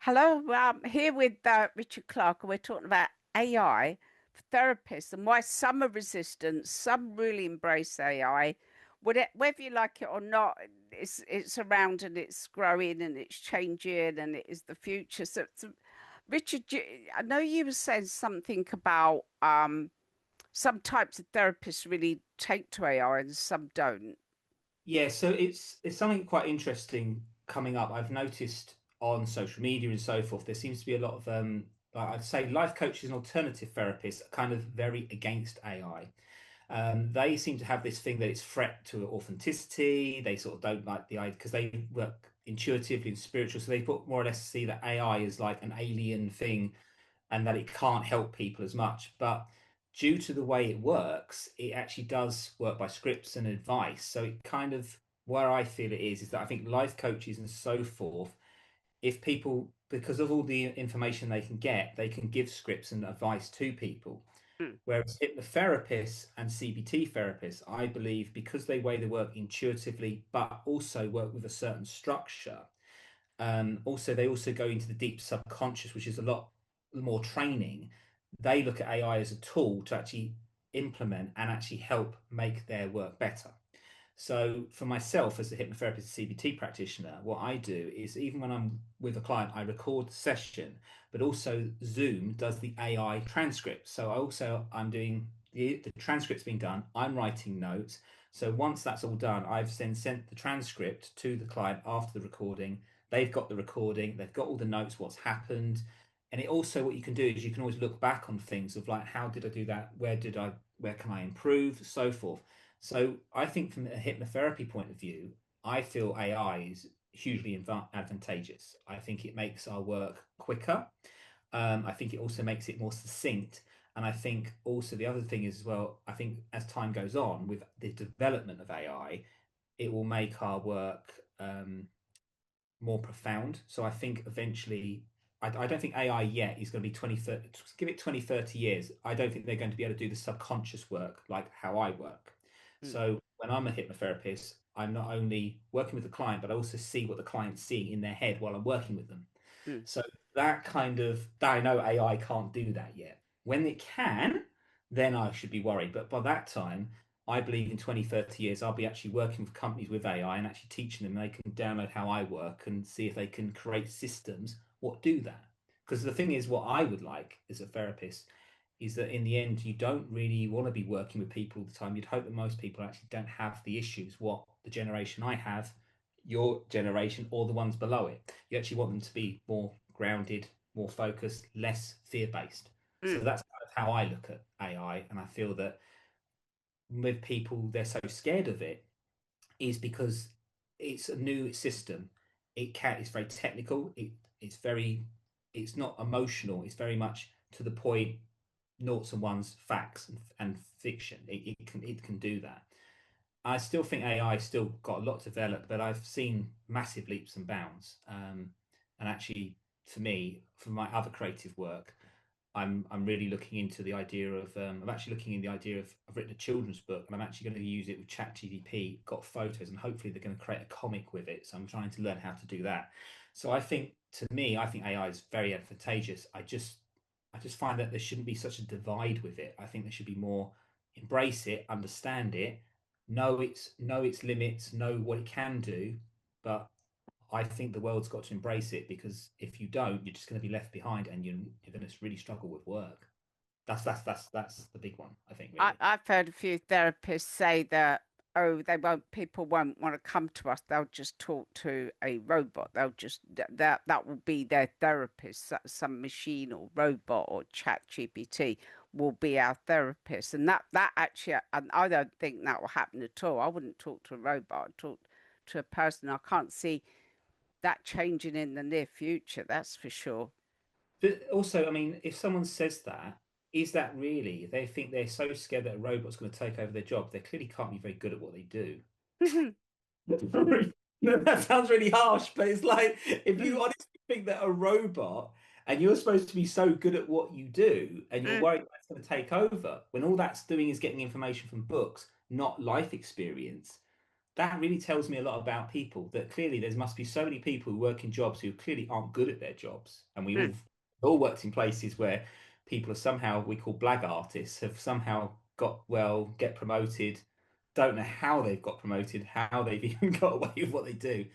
Hello, I'm here with Richard Clark, and we're talking about AI for therapists and why some are resistant, some really embrace AI. Whether you like it or not, it's around and it's growing and it's changing and it is the future. So Richard, I know you were saying something about some types of therapists really take to AI and some don't. Yeah, so it's something quite interesting coming up. I've noticed on social media and so forth, there seems to be a lot of I'd say life coaches and alternative therapists are kind of very against AI. They seem to have this thing that it's threat to authenticity. They sort of don't like the idea because they work intuitively and spiritual. So they put more or less see that AI is like an alien thing and that it can't help people as much. But due to the way it works, it actually does work by scripts and advice. So it kind of where I feel it is that I think life coaches and so forth, if people, because of all the information they can get, they can give scripts and advice to people. Mm, Whereas hypnotherapists and CBT therapists, I believe, because they way they work intuitively, but also work with a certain structure, also, they also go into the deep subconscious, which is a lot more training. They look at AI as a tool to actually implement and actually help make their work better. So, for myself as a hypnotherapist, CBT practitioner, what I do is even when I'm with a client, I record the session, but also Zoom does the AI transcript. So, I'm doing the transcript's being done. I'm writing notes. So once that's all done, I've then sent the transcript to the client after the recording. They've got the recording, they've got all the notes, what's happened. And it also, what you can do is you can always look back on things of like, how did I do that? Where can I improve? So forth. So I think from a hypnotherapy point of view, I feel AI is hugely advantageous. I think it makes our work quicker. I think it also makes it more succinct. And I think also the other thing is as well, I think as time goes on with the development of AI, it will make our work more profound. So I think eventually, I don't think AI yet is going to be 20, 30, give it 20, 30 years. I don't think they're going to be able to do the subconscious work like how I work. mm, So when I'm a hypnotherapist, I'm not only working with the client, but I also see what the client's seeing in their head while I'm working with them. mm. So that I know AI can't do that yet. When it can, then I should be worried. But by that time, I believe in 20, 30 years, I'll be actually working with companies with AI and actually teaching them they can download how I work and see if they can create systems what do that. Because the thing is, what I would like as a therapist is that in the end, you don't really want to be working with people all the time. You'd hope that most people actually don't have the issues what the generation I have, your generation, or the ones below it. You actually want them to be more grounded, more focused, less fear-based. So Mm. that's kind of how I look at AI, and I feel that with people they're so scared of it is because it's a new system. It's very technical. It's not emotional. It's very much to the point, noughts and ones, facts and fiction. It can do that. I still think AI still got a lot to develop, but I've seen massive leaps and bounds. And actually, for me, for my other creative work, I'm really looking into the idea of I'm actually looking in the idea of I've written a children's book and I'm actually going to use it with ChatGPT, got photos, and hopefully they're going to create a comic with it. So I'm trying to learn how to do that. So I think to me, I think AI is very advantageous. I just find that there shouldn't be such a divide with it. I think there should be more embrace it, understand it, know its limits, know what it can do, but I think the world's got to embrace it because if you don't, you're just going to be left behind and you're going to really struggle with work. That's the big one, I think, really. I've heard a few therapists say that, oh, people won't want to come to us. They'll just talk to a robot. That will be their therapist. Some machine or robot or chat GPT will be our therapist. And that actually, and I don't think that will happen at all. I wouldn't talk to a robot. I'd talk to a person. I can't see that changing in the near future. That's for sure. But also, I mean, if someone says that, is that really? They think they're so scared that a robot's going to take over their job. They clearly can't be very good at what they do. No, that sounds really harsh, but it's like if you honestly think that a robot and you're supposed to be so good at what you do and you're worried that's going to take over when all that's doing is getting information from books, not life experience. that really tells me a lot about people, that clearly there must be so many people who work in jobs who clearly aren't good at their jobs. And we Mm, all worked in places where people are somehow, we call blag artists, have somehow got, well, get promoted, don't know how they've got promoted, how they've even got away with what they do.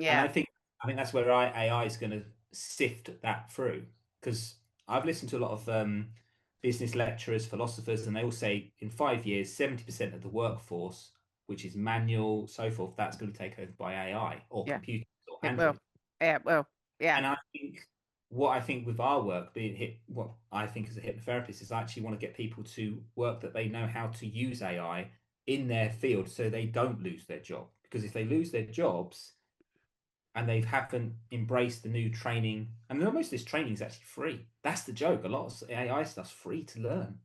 And yeah, I think that's where AI is going to sift that through. Because I've listened to a lot of business lecturers, philosophers, and they all say in 5 years, 70% of the workforce, which is manual, so forth, that's going to take over by AI or yeah, computers or it will. androids. Yeah, it will. Yeah. And I think what I think with our work, being hit, what I think as a hypnotherapist is I actually want to get people to work that they know how to use AI in their field so they don't lose their job. Because if they lose their jobs and they haven't embraced the new training, and most of this training is actually free. That's the joke. A lot of AI stuff's free to learn,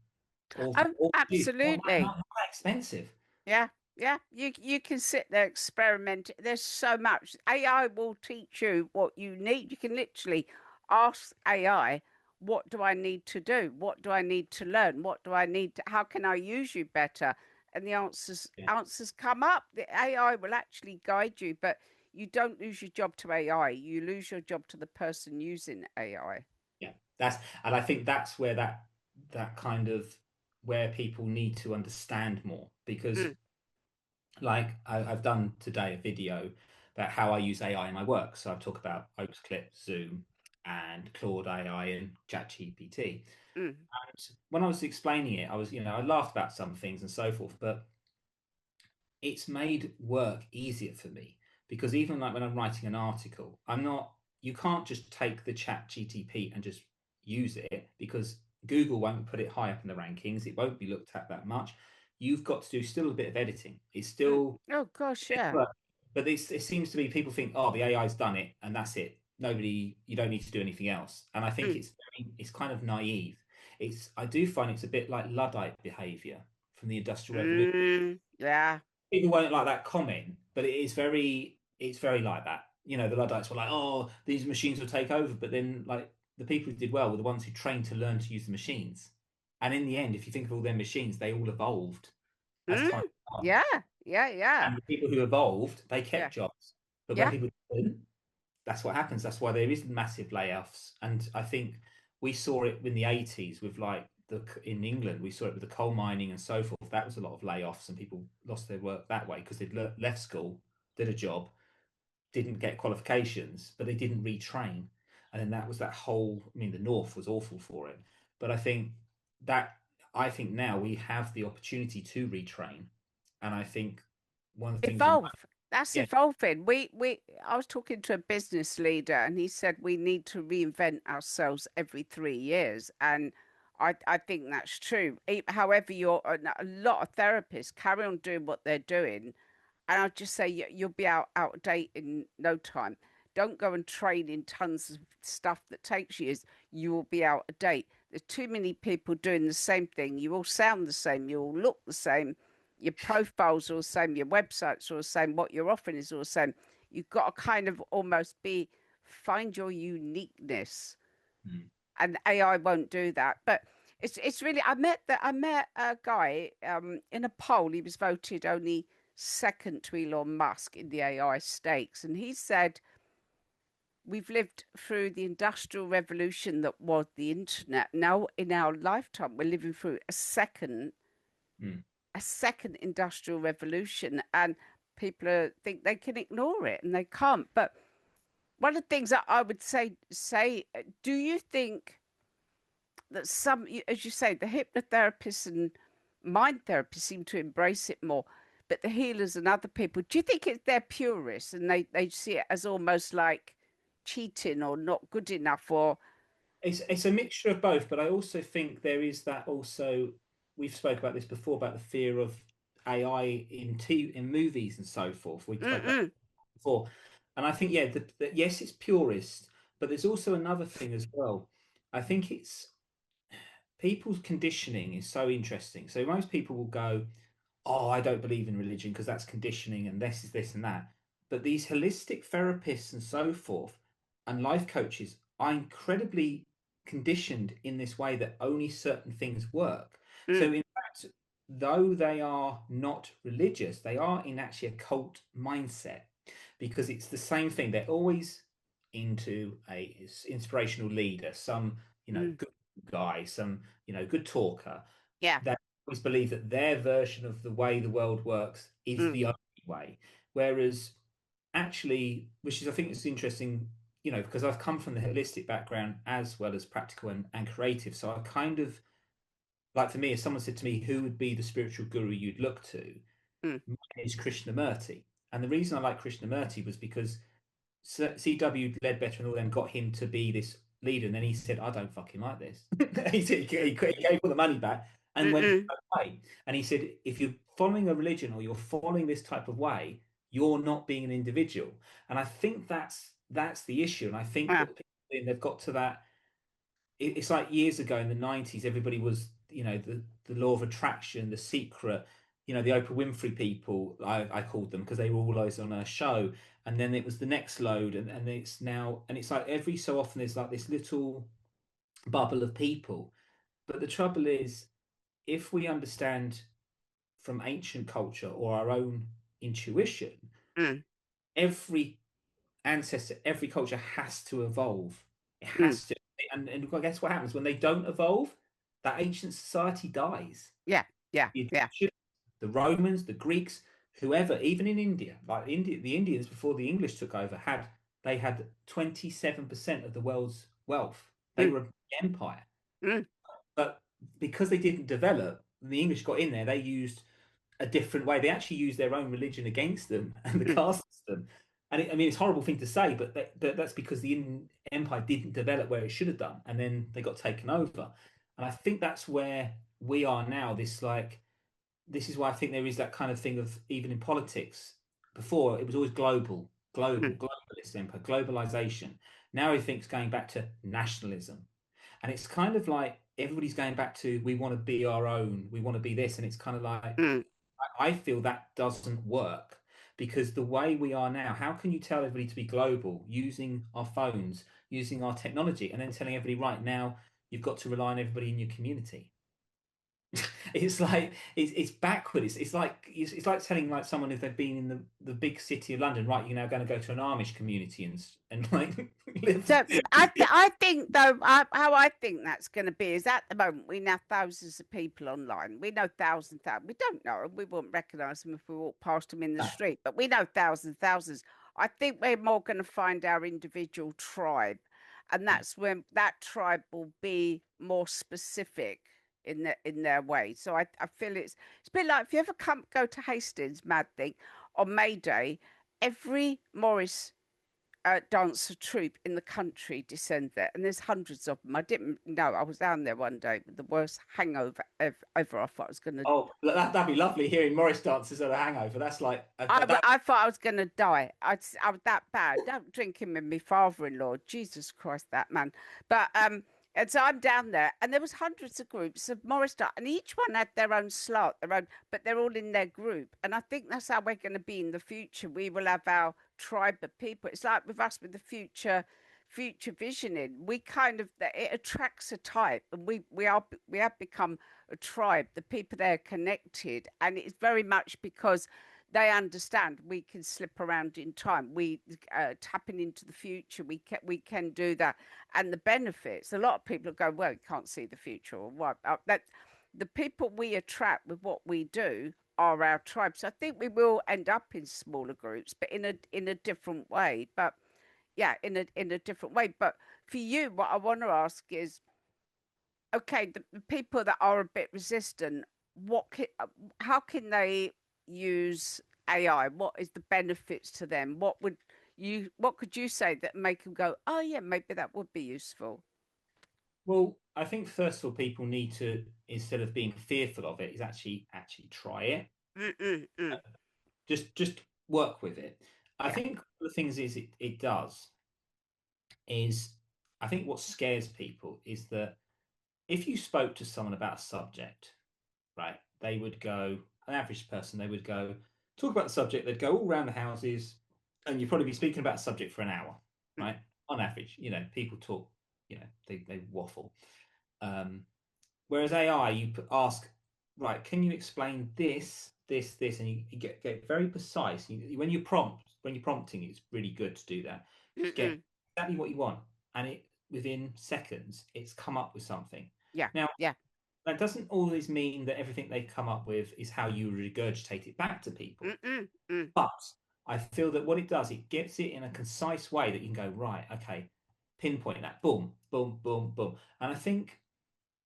Oh, or use. absolutely. Not that expensive. Yeah, yeah. You can sit there experiment. There's so much. AI will teach you what you need. You can literally ask AI, what do I need to do? What do I need to learn? What do I need to, how can I use you better? And the Yeah. answers come up. The AI will actually guide you, but you don't lose your job to AI. You lose your job to the person using AI. Yeah, and I think that's where that kind of where people need to understand more because Mm, like I've done today a video about how I use AI in my work. So I talk about Clip, Zoom, and Claude AI and ChatGPT. mm. And when I was explaining it, I was, I laughed about some things and so forth, but it's made work easier for me because even like when I'm writing an article, you can't just take the chat GTP and just use it because Google won't put it high up in the rankings. It won't be looked at that much. You've got to do still a bit of editing. It's Mm. still Oh gosh, a bit of yeah. work, but it seems to be people think, oh, the AI's done it and that's it. You don't need to do anything else. And I think Mm, it's kind of naive. I do find it's a bit like Luddite behavior from the Industrial Revolution. yeah. People won't like that comment, but it's very like that. The Luddites were like, "Oh, these machines will take over," but then like the people who did well were the ones who trained to learn to use the machines. And in the end, if you think of all their machines, they all evolved as Mm, time went on. yeah, yeah, yeah, And the people who evolved, they yeah, kept jobs. But when yeah. people didn't, that's what happens. That's why there is massive layoffs. And I think we saw it in the 80s with like in England, we saw it with the coal mining and so forth. That was a lot of layoffs and people lost their work that way because they'd left school, did a job, didn't get qualifications, but they didn't retrain. And then that was that whole, I mean, the North was awful for it. But that, I think now we have the opportunity to retrain. And I think one of the things we might, Evolve. That's yeah, evolving. I was talking to a business leader and he said we need to reinvent ourselves every 3 years. And I think that's true. However, a lot of therapists carry on doing what they're doing. And I'll just say you'll be out of date in no time. Don't go and train in tons of stuff that takes years. You will be out of date. There's too many people doing the same thing. You all sound the same. You all look the same. Your profiles are all the same. Your websites are all the same. What you're offering is all the same. You've got to kind of almost find your uniqueness, mm, and AI won't do that. But it's really I met a guy in a poll. He was voted only second to Elon Musk in the AI stakes, and he said we've lived through the industrial revolution that was the internet. Now in our lifetime, we're living through mm. a second industrial revolution, and think they can ignore it, and they can't. But one of the things that I would say, do you think that as you say, the hypnotherapists and mind therapists seem to embrace it more, but the healers and other people, do you think they're purists and they see it as almost like cheating or not good enough or It's a mixture of both, but I also think there is that also we've spoke about this before about the fear of AI in movies and so forth. We spoke about mm-mm, before, and I think yeah, yes, it's purist, but there's also another thing as well. I think it's people's conditioning is so interesting. So most people will go, "Oh, I don't believe in religion because that's conditioning and this is this and that." But these holistic therapists and so forth and life coaches are incredibly conditioned in this way that only certain things work. So mm, in fact, though they are not religious, they are in actually a cult mindset because it's the same thing. They're always into a inspirational leader, some, Mm, good guy, some, good talker. yeah. They always believe that their version of the way the world works is Mm, the only way. Whereas actually, which is, I think it's interesting, because I've come from the holistic background as well as practical and creative. So I kind of, like, for me, if someone said to me, who would be the spiritual guru you'd look to? mm, Mine is Krishnamurti. And the reason I like Krishnamurti was because CW Ledbetter and all them got him to be this leader, and then he said, "I don't fucking like this." he gave all the money back and went mm, away. And he said, "If you're following a religion or you're following this type of way, you're not being an individual." And I think that's the issue. And I think yeah. what people are doing, they've got to that. It's like years ago in the 90s, everybody was, the law of attraction, the secret, the Oprah Winfrey people, I called them because they were always on a show. And then it was the next load, and it's now, and it's like every so often there's like this little bubble of people. But the trouble is, if we understand from ancient culture or our own intuition, Mm, every ancestor, every culture has to evolve. It mm, has to. And I guess what happens when they don't evolve, that ancient society dies. yeah. Yeah. The Yeah. Egyptians, the Romans, the Greeks, whoever, even in India, like India, the Indians before the English took over had 27% of the world's wealth. They Mm, were an empire. mm, But because they didn't develop, the English got in there, they used a different way. They actually use their own religion against them and the mm, caste system. And I mean, it's a horrible thing to say, but that's because the empire didn't develop where it should have done, and then they got taken over. And I think that's where we are now. This is why I think there is that kind of thing of, even in politics. Before it was always mm, globalist empire, globalization. Now I think it's going back to nationalism, and it's kind of like everybody's going back to, we want to be our own, we want to be this, and it's kind of like, mm, I feel that doesn't work because the way we are now, how can you tell everybody to be global using our phones, using our technology, and then telling everybody, right now, you've got to rely on everybody in your community? It's like it's backward. It's like telling, like, someone, if they've been in the big city of London, right, you're now going to go to an Amish community and like live. So I think though how I think that's going to be is, at the moment we know thousands of people online. We know thousands. We don't know them. We won't recognise them if we walk past them in the street. But we know thousands. I think we're more going to find our individual tribe, and that's when that tribe will be more specific in their way. So I feel it's a bit like, if you ever go to Hastings, mad thing, on May Day, every Morris dancer troupe in the country descend there, and there's hundreds of them. I didn't know. I was down there one day with the worst hangover ever. I thought I was going to. Oh, that'd be lovely hearing Morris dancers at a hangover. That's like that. I thought I was going to die. I was that bad. Don't drink him with my father-in-law. Jesus Christ, that man. But and so I'm down there, and there was hundreds of groups of Morris dance, and each one had their own slot, their own, but they're all in their group. And I think that's how we're going to be in the future. We will have our tribe of people. It's like with us with the future visioning. We kind of, it attracts a type, and we have become a tribe. The people there are connected, and it's very much because they understand we can slip around in time. We tapping into the future. We can do that, and the benefits. A lot of people go, well, you can't see the future, or what? That the people we attract with what we do are our tribes. So I think we will end up in smaller groups, but in a different way. But yeah, in a different way. But for you, what I want to ask is, okay, the people that are a bit resistant, how can they use AI? What is the benefits to them? What could you say that make them go, oh yeah, maybe that would be useful? Well, I think first of all, people need to, instead of being fearful of it, is actually try it. Mm, mm, mm. Just work with it. I Yeah. think one of the things it does is, I think what scares people is that if you spoke to someone about a subject, right, they would go, an average person, they would go, talk about the subject, they'd go all around the houses, and you'd probably be speaking about a subject for an hour, Mm, right? On average, people talk, they waffle. Um, Whereas AI, you ask right, can you explain this, and you get very precise. When you're prompting, it's really good to do that. Just get Mm-mm. exactly what you want, and it within seconds, it's come up with something. Yeah, Now, yeah. that doesn't always mean that everything they come up with is how you regurgitate it back to people. Mm-mm. Mm. But I feel that what it does, it gets it in a concise way that you can go, right, okay, pinpoint that, boom, boom, boom, boom. And I think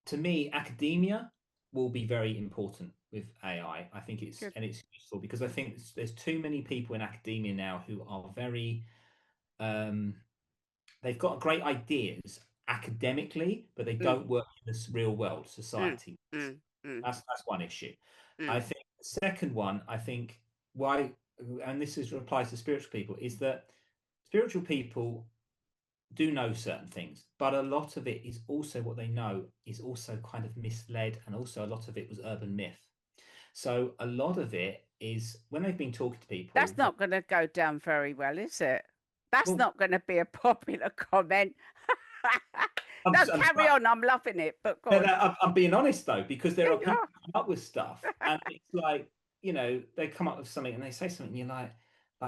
to me, academia will be very important with AI. I think Good. it's useful because I think there's too many people in academia now who are very um, they've got great ideas academically, but they Mm. don't work in this real world Mm. society. Mm. Mm. That's one issue. I Mm. think the second one, I think why, and this is applies to spiritual people, is that spiritual people do know certain things, but a lot of it is also what they know is also kind of misled, and also a lot of it was urban myth. So a lot of it is when they've been talking to That's people that, not going to go down very well, is it? That's well, not going to be a popular comment. I'm, No, I'm carry on. I'm loving it, but go no, on. I'm being honest though, because Yeah, there are you people are. who come up with stuff, and it's like, they come up with something and they say something, and you're like,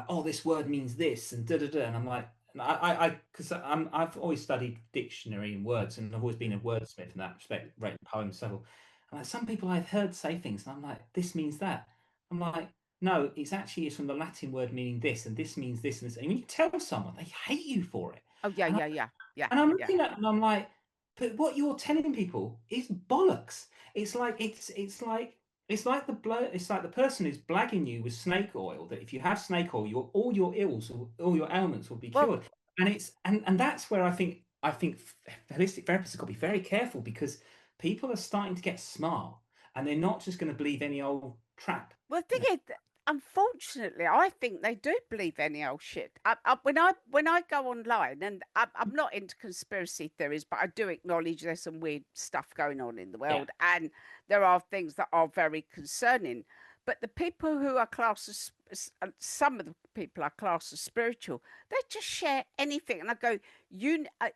oh, this word means this, and da da da, and I'm like, and because I've always studied dictionary and words, and I've always been a wordsmith in that respect, writing poems, so. And like some people I've heard say things, and I'm like, this means that. I'm like, no, it's from the Latin word meaning this, and this means this, and this. And when you tell someone, they hate you for it. Oh, yeah, And yeah, yeah, yeah, I'm yeah. looking at it and I'm like, but what you're telling people is bollocks. It's like it's like the person who's blagging you with snake oil that if you have snake oil, all your ills, all your ailments will be Well, cured. And that's where I think holistic therapists have got to be very careful because people are starting to get smart and they're not just going to believe any old crap. Well, the You know, thing is, unfortunately, I think they do believe any old shit. When I go online, and I'm not into conspiracy theories, but I do acknowledge there's some weird stuff going on in the yeah. world, and there are things that are very concerning. But the people who are classed as some of the people are classed as spiritual, they just share anything, and I go,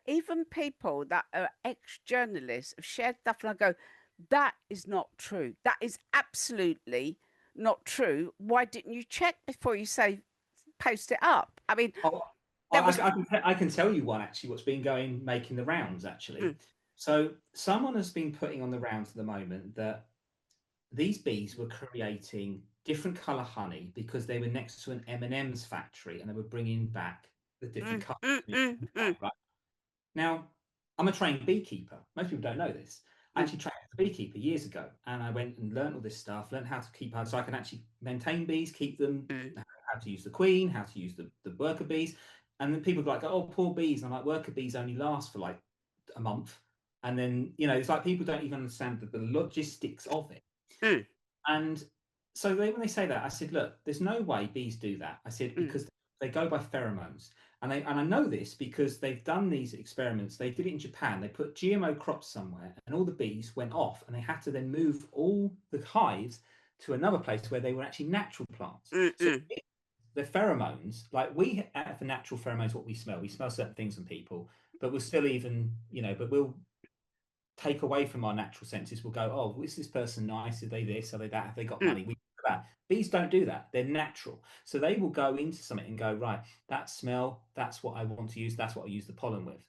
even people that are ex-journalists have shared stuff, and I go, that is not true. That is absolutely not true. Why didn't you check before you say post it up? I mean, Oh, there was. I can tell you one actually. What's been making the rounds actually. Mm, So someone has been putting on the rounds at the moment that these bees were creating different color honey because they were next to an M&M's factory and they were bringing back the different mm, colors. mm, mm, mm, Right. Now, I'm a trained beekeeper. Most people don't know this. I mm, actually trained as a beekeeper years ago, and I went and learned all this stuff, learned how to keep, so I can actually maintain bees, keep them, mm, how to use the queen, how to use the worker bees. And then people are like, oh, poor bees. And I'm like, worker bees only last for like a month. And then, it's like people don't even understand the logistics of it. mm, And so when they say that, I said, look, there's no way bees do that. I said, mm, because they go by pheromones. And I know this because they've done these experiments. They did it in Japan. They put GMO crops somewhere and all the bees went off and they had to then move all the hives to another place where they were actually natural plants. mm, So mm, the pheromones, like we have the natural pheromones, what we smell. We smell certain things in people, but we'll still even, but we'll take away from our natural senses. We'll go, oh, is this person nice? Are they this? Are they that? Have they got mm, money? We do that. Bees don't do that. They're natural. So they will go into something and go, right, that smell, that's what I want to use. That's what I use the pollen with.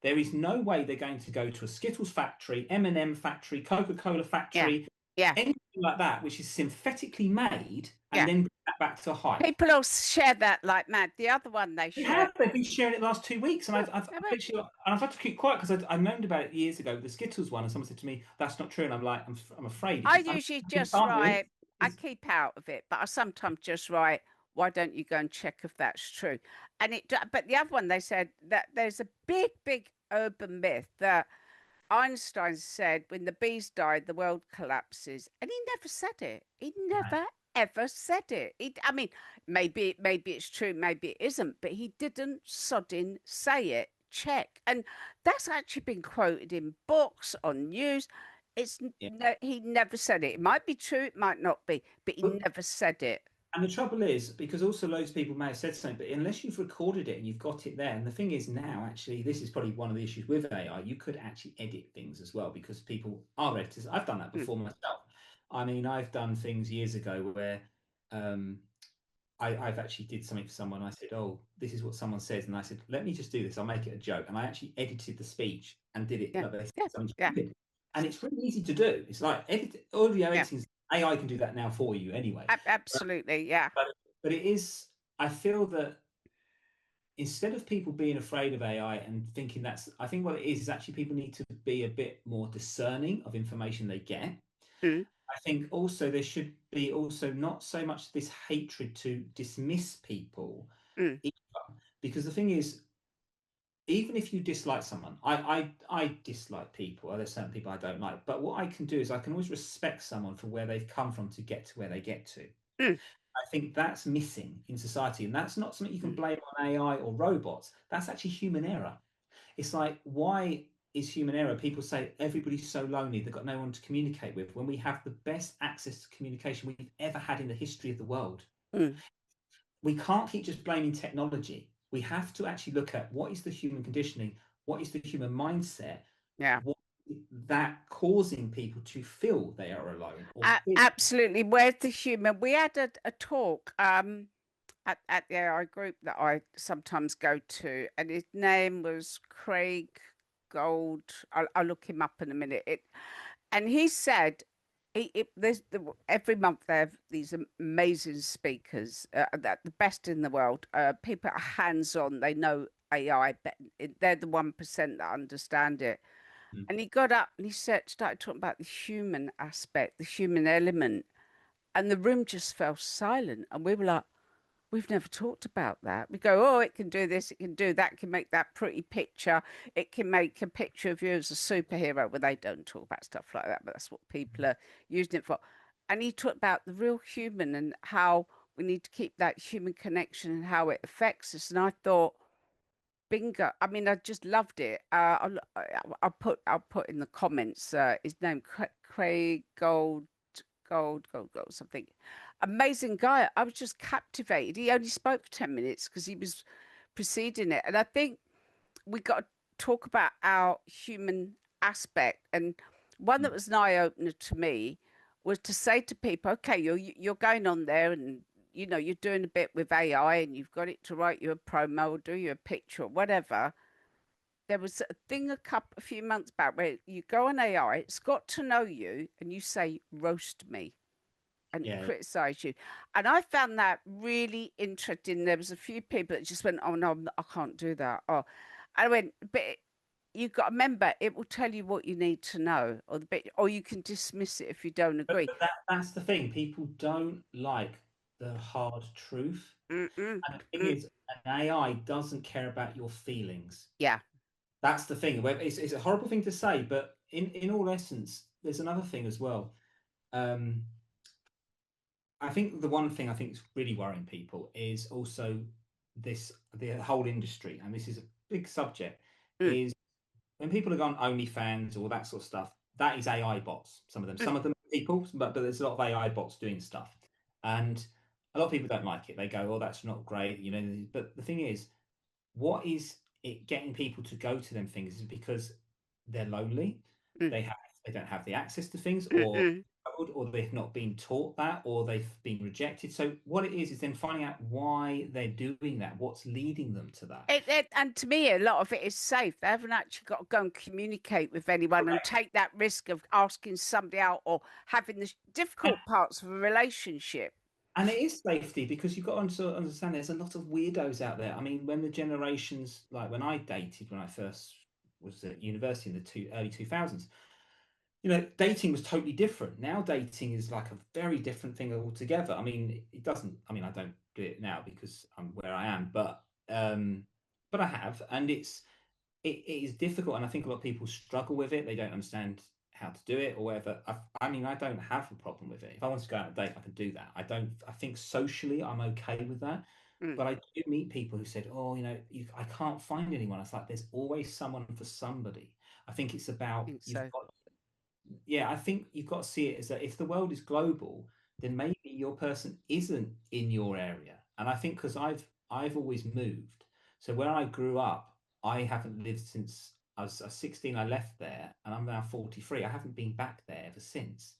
There is no way they're going to go to a Skittles factory, M&M factory, Coca-Cola yeah, factory, yeah, anything like that, which is synthetically made, and yeah. then bring that back to a hive. People all share that like mad. The other one they They share. have. They've been sharing it the last 2 weeks, and Oh, they I've will. literally, and I've had to keep quiet because I moaned about it years ago, the Skittles one, and someone said to me, "That's not true," and I'm like, I'm afraid I I'm usually you just can't do it. write. I keep out of it, but I sometimes just write. Why don't you go and check if that's true? And but the other one they said that there's a big, big urban myth that Einstein said when the bees died, the world collapses, and he never said it. He never ever said it. I mean, maybe it's true, maybe it isn't, but he didn't sodding say it. Check, and that's actually been quoted in books on news. Yeah. He never said it. It might be true, it might not be, but he But never said it. and the trouble is because also loads of people may have said something, but unless you've recorded it and you've got it there, and the thing is now actually this is probably one of the issues with AI. You could actually edit things as well because people are editors. I've done that Mm, before myself. I mean, I've done things years ago where um, I've actually did something for someone. I said, "Oh, this is what someone says," and I said, "Let me just do this. I'll make it a joke." And I actually edited the speech and did it Yeah, like they said yeah, something yeah, stupid. And it's really easy to do. It's like audio yeah. editing. AI can do that now for you anyway. But Absolutely, yeah. but, but it is. I feel that instead of people being afraid of AI and thinking I think what it is actually people need to be a bit more discerning of information they get. Mm, I think also there should be also not so much this hatred to dismiss people mm, either. Because the thing is, even if you dislike someone, I dislike people. There's certain people I don't like, but what I can do is I can always respect someone for where they've come from to get to where they get to. mm, I think that's missing in society, and that's not something you can mm, blame on AI or robots. That's actually human error. It's like, why is human error? People say everybody's so lonely, they've got no one to communicate with, when we have the best access to communication we've ever had in the history of the world. mm. We can't keep just blaming technology. We have to actually look at what is the human conditioning, what is the human mindset, Yeah. what that causing people to feel they are alone or feel. Absolutely. Where's the human? We had a talk at the AI group that I sometimes go to, and his name was Craig Gold. I'll look him up in a minute. And he said every month they have these amazing speakers that the best in the world. People are hands on. They know AI, but they're the 1% that understand it. Mm. And he got up and he started talking about the human aspect, the human element, and the room just fell silent. And we were like, we've never talked about that. We go, oh, it can do this, it can do that, it can make that pretty picture, it can make a picture of you as a superhero. Well, they don't talk about stuff like that, but that's what people are using it for. And he talked about the real human and how we need to keep that human connection and how it affects us. And I thought, bingo. I mean, I just loved it. I'll put in the comments his name, Craig Gold, something. Amazing guy. I was just captivated. He only spoke for 10 minutes because he was preceding it. And I think we got to talk about our human aspect. And one that Mm. was an eye opener to me was to say to people, okay, you're going on there and you're doing a bit with AI and you've got it to write you a promo or do you a picture or whatever. There was a thing a few months back where you go on AI, it's got to know you, and you say roast me and Yeah, criticize you. And I found that really interesting. There was a few people that just went, "Oh no, I can't do that." Oh, I went, but you've got to remember, it will tell you what you need to know, or the bit, or you can dismiss it if you don't agree. but that's the thing. People don't like the hard truth. Mm-mm, And the thing mm, is, an AI doesn't care about your feelings. yeah. That's the thing. It's a horrible thing to say, but in all essence, there's another thing as well. Um, I think the one thing I think is really worrying people is also the whole industry, and this is a big subject, Mm, is when people are on OnlyFans or that sort of stuff, that is AI bots. mm, Some of them are people, but there's a lot of AI bots doing stuff, and a lot of people don't like it. They go, "Oh, that's not great," you know. But the thing is, what is it getting people to go to them things is because they're lonely, mm, they have they don't have the access to things, mm, or mm. they've not been taught that, or they've been rejected. So what it is then finding out why they're doing that, what's leading them to that. And to me, a lot of it is safe. They haven't actually got to go and communicate with anyone and Correct. take that risk of asking somebody out or having the And, difficult parts of a relationship. and it is safety because you've got to understand there's a lot of weirdos out there. I mean, when the generations, like when I dated, when I first was at university in the early 2000s, you know, dating was totally different. Now dating is like a very different thing altogether. I mean, it doesn't. I mean, I don't do it now because I'm where I am, but I have, and it is difficult, and I think a lot of people struggle with it. They don't understand how to do it or whatever. I mean, I don't have a problem with it. If I want to go out on a date, I can do that. I don't. I think socially, I'm okay with that. Mm, But I do meet people who said, "Oh, you know, I can't find anyone." It's like there's always someone for somebody. I think it's I about think you've so. got yeah, I think you've got to see it as that if the world is global, then maybe your person isn't in your area. And I think because I've always moved, so where I grew up, I haven't lived since I was 16. I left there, and I'm now 43. I haven't been back there ever since.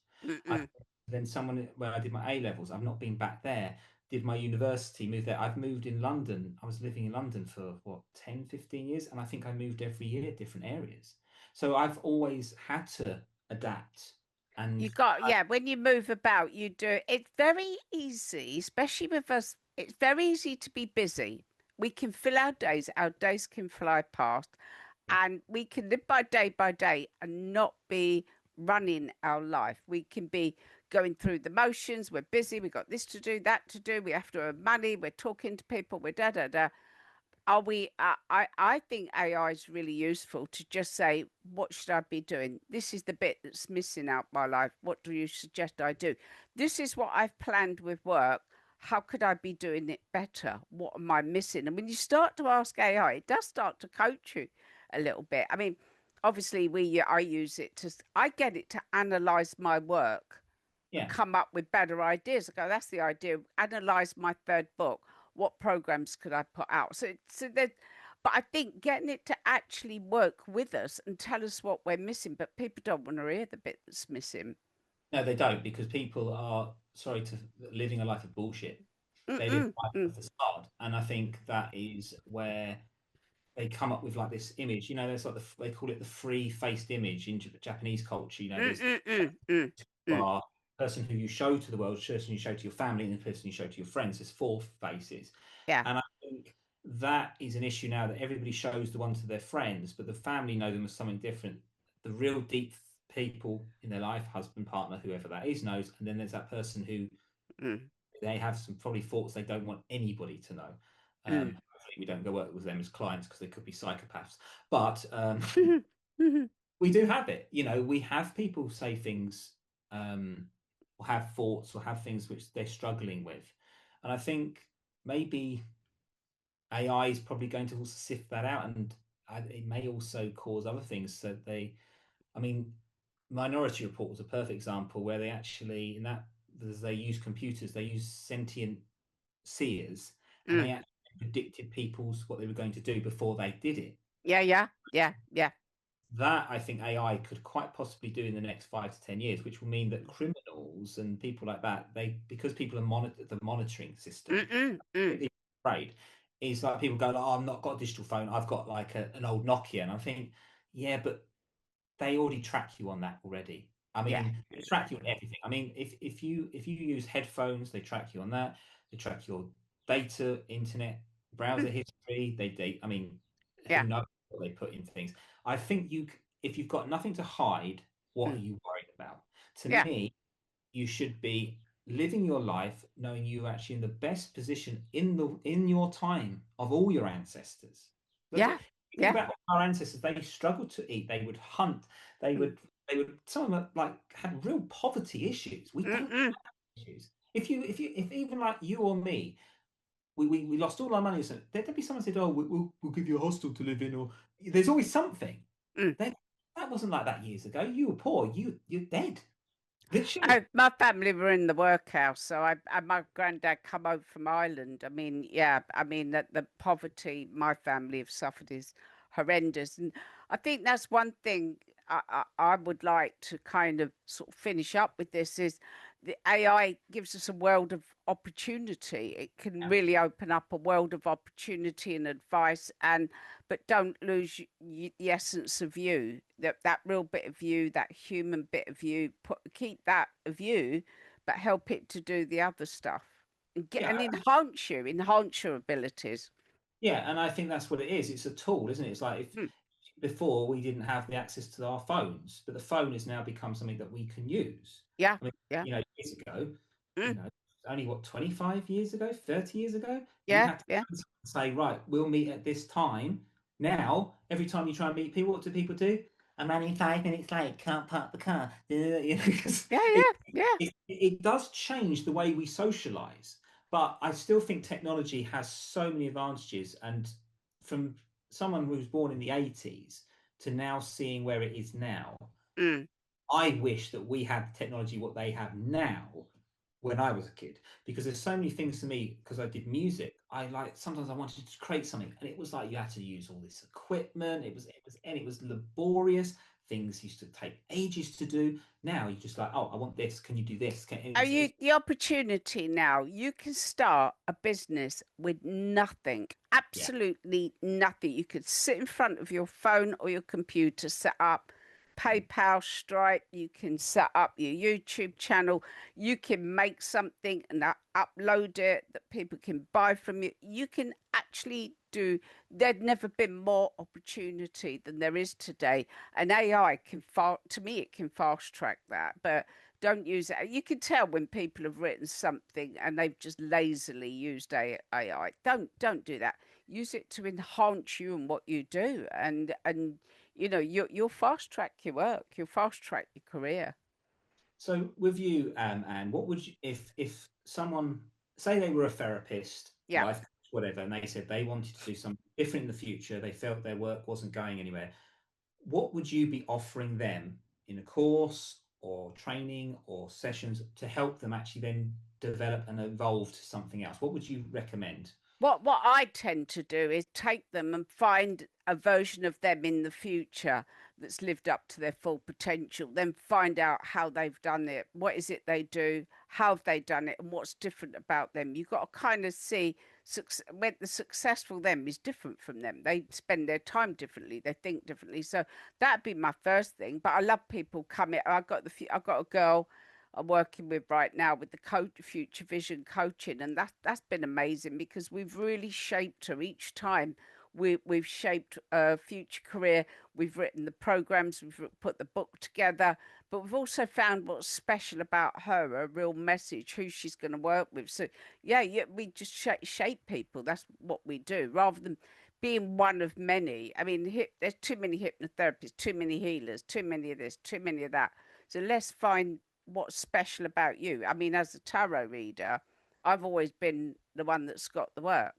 I Mm-mm. Then someone when I did my A levels, I've not been back there. Did my university, moved there. I've moved in London. I was living in London for what, 10, 15 years, and I think I moved every year, different areas. So I've always had to adapt. You And got, yeah, when you move about, you do. It's very easy, especially with us, it's very easy to be busy. We can fill our days can fly past, and we can live by day and not be running our life. We can be going through the motions. We're busy. We got this to do, that to do. We have to earn money. We're talking to people. We're da da da. Are we? I think AI is really useful to just say, what should I be doing? This is the bit that's missing out my life. What do you suggest I do? This is what I've planned with work. How could I be doing it better? What am I missing? And when you start to ask AI, it does start to coach you a little bit. I mean, obviously, I use it to, I get it to analyze my work and yeah, come up with better ideas. I go, that's the idea. Analyze my third book. What programs could I put out? So that, but I think getting it to actually work with us and tell us what we're missing. But people don't want to hear the bit that's missing. no, they don't because people are sorry to living a life of bullshit. They live Mm-mm, a life mm, of facade, and I think that is where they come up with like this image. There's like they call it the free-faced image in Japanese culture. mm, There's mm, mm, mm, mm. are person who you show to the world, person you show to your family, and the person you show to your friends. There's four faces, Yeah. and I think that is an issue now that everybody shows the one to their friends, but the family know them as something different. The real deep people in their life, husband, partner, whoever that is, knows, and then there's that person who Mm, they have some probably thoughts they don't want anybody to know. mm. Hopefully we don't go work with them as clients because they could be psychopaths. But Mhm, mhm, we do have it. We have people say things, or have thoughts, or have things which they're struggling with, and I think maybe AI is probably going to also sift that out, and it may also cause other things. So I mean, Minority Report was a perfect example where they actually, in that, as they use computers, they use sentient seers, and they mm. actually predicted people's what they were going to do before they did it. Yeah, yeah, yeah, yeah. That I think AI could quite possibly do in the next 5 to 10 years, which will mean that criminals and people like that, because people are the monitoring system, Mm-mm, mm, people are afraid, is like people go, oh, I've not got a digital phone, I've got like an old Nokia, and I think, yeah, but they already track you on that already. I yeah. mean, they track you on everything. I mean, if you use headphones, they track you on that. They track your data, internet, browser Mm, history. I mean, who yeah, knows what they put in things? I think if you've got nothing to hide, what are mm, you worried about? To yeah, me, you should be living your life knowing you're actually in the best position in your time of all your ancestors. Look at yeah, think yeah. about our ancestors. They struggled to eat. They would hunt. They Mm, would they would some of them like had real poverty issues. We don't mm-mm, have issues. If even like you or me, we lost all our money. So there'd be someone said, "Oh, we'll give you a hostel to live in," or there's always something. mm. That that wasn't like that years ago. You were poor. You're dead, literally. Oh, my family were in the workhouse, so my granddad come over from Ireland. I mean, yeah, I mean that the poverty my family have suffered is horrendous, and I think that's one thing I would like to kind of sort of finish up with this is the AI gives us a world of opportunity. It can Yeah. really open up a world of opportunity and advice, and but don't lose the essence of you, that real bit of you, that human bit of you. Keep that of you, but help it to do the other stuff and get and Yeah, enhance your abilities. yeah, and I think that's what it is. It's a tool, isn't it? It's like if Mm, before we didn't have the access to our phones, but the phone has now become something that we can use. yeah, I mean, yeah, years ago, you mm, know, only what, 25 years ago, 30 years ago, you yeah, had to yeah, say, right, we'll meet at this time. Now, every time you try and meet people, what do people do? I'm only 5 minutes late, can't park the car. Because yeah, it, yeah, yeah. it does change the way we socialize, but I still think technology has so many advantages. And from someone who was born in the 80s to now seeing where it is now, Mm, I wish that we had technology what they have now when I was a kid, because there's so many things to me. Because I did music, I like sometimes I wanted to create something, and it was like you had to use all this equipment. It was laborious. things used to take ages to do. Now you're just like, oh, I want this. Can you do this? Are you the opportunity now? You can start a business with nothing, Yeah. absolutely nothing. You could sit in front of your phone or your computer, set up PayPal, Stripe. You can set up your YouTube channel. You can make something and upload it that people can buy from you. You can actually do. There'd never been more opportunity than there is today, and AI can to me, it can fast track that, but don't use it. You can tell when people have written something and they've just lazily used AI. Don't do that. Use it to enhance you and what you do, and you'll fast track your work. You'll fast track your career. So with you, Anne, what would you if someone say they were a therapist, Yeah. life coach, whatever, and they said they wanted to do something different in the future, they felt their work wasn't going anywhere, what would you be offering them in a course or training or sessions to help them actually then develop and evolve to something else? What would you recommend? What I tend to do is take them and find a version of them in the future that's lived up to their full potential, then find out how they've done it, what is it they do, how have they done it, and what's different about them. You've got to kind of see when the successful them is different from them. They spend their time differently, they think differently. So that'd be my first thing. But I love people coming. I've got a girl I'm working with right now with the future vision coaching, and that's been amazing because we've really shaped her each time. We've shaped a future career. We've written the programs. We've put the book together, but we've also found what's special about her, a real message, who she's going to work with. So yeah, we just shape people. That's what we do, rather than being one of many. I mean, there's too many hypnotherapists, too many healers, too many of this, too many of that. So let's find what's special about you. I mean, as a tarot reader, I've always been the one that's got the work.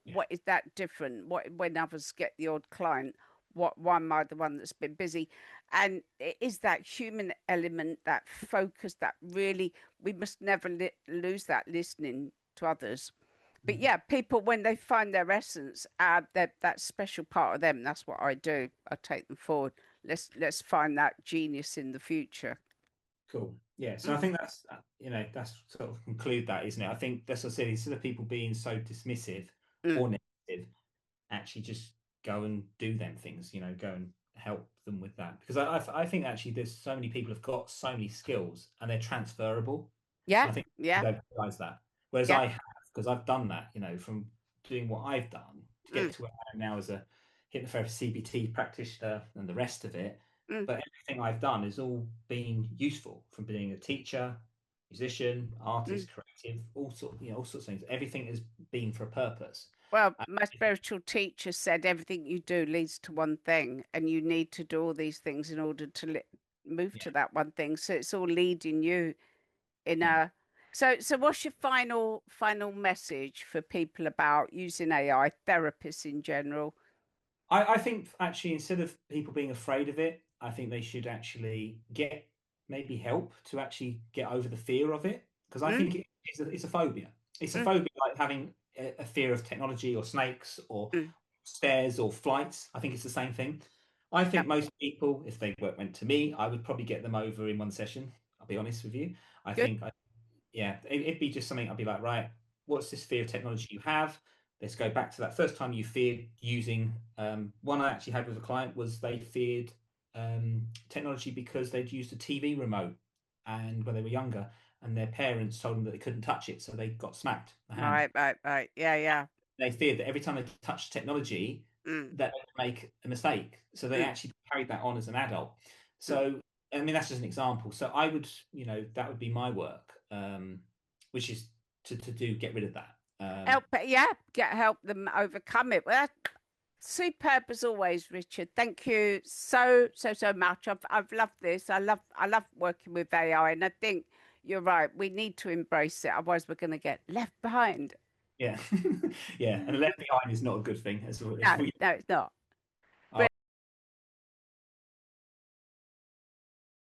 Yeah. What is that different? What when others get the odd client? Why am I the one that's been busy? And it is that human element, that focus, that really we must never lose that listening to others. But Mm. yeah, people when they find their essence, that special part of them. That's what I do. I take them forward. Let's find that genius in the future. Cool. Yeah. So I Mm, think that's sort of conclude that, isn't it? I think that's what I said. Instead of people being so dismissive mm. or negative, actually just go and do them things. Go and help them with that because I think actually there's so many people have got so many skills and they're transferable. Yeah, I think yeah, people don't realize that. Whereas yeah. I have because I've done that. From doing what I've done to get Mm, to where I am now as a hypnotherapist, CBT practitioner, and the rest of it. mm. But everything I've done has all been useful from being a teacher, musician, Mm. artist, creative, all sorts of things. Everything has been for a purpose. Well, Uh, my spiritual teacher said everything you do leads to one thing, and you need to do all these things in order to move yeah, to that one thing. So it's all leading you in yeah. a. So what's your final message for people about using AI, therapists in general? I think actually instead of people being afraid of it, I think they should actually get maybe help to actually get over the fear of it because I Mm, think it's a phobia. It's a mm, phobia like having a fear of technology or snakes or mm. stairs or flights. I think it's the same thing. I Yeah, think most people, if they went to me, I would probably get them over in one session. I'll be honest with you. I good. think yeah, it'd be just something I'd be like, right, what's this fear of technology you have? Let's go back to that first time you feared using. One I actually had with a client was they feared technology because they'd used a TV remote and when they were younger, and their parents told them that they couldn't touch it, so they got smacked the hand. Right, right, right. Yeah, yeah. They feared that every time they touched technology, Mm, that they would make a mistake. So they mm, actually carried that on as an adult. mm. So I mean, that's just an example. So I would, that would be my work, which is to do get rid of that. Help, yeah, help them overcome it. Well, that's superb as always, Richard. Thank you so much. I've loved this. I love working with AI, and I think you're right. We need to embrace it, otherwise we're going to get left behind. Yeah, yeah, and left behind is not a good thing, as No, we no, it's not.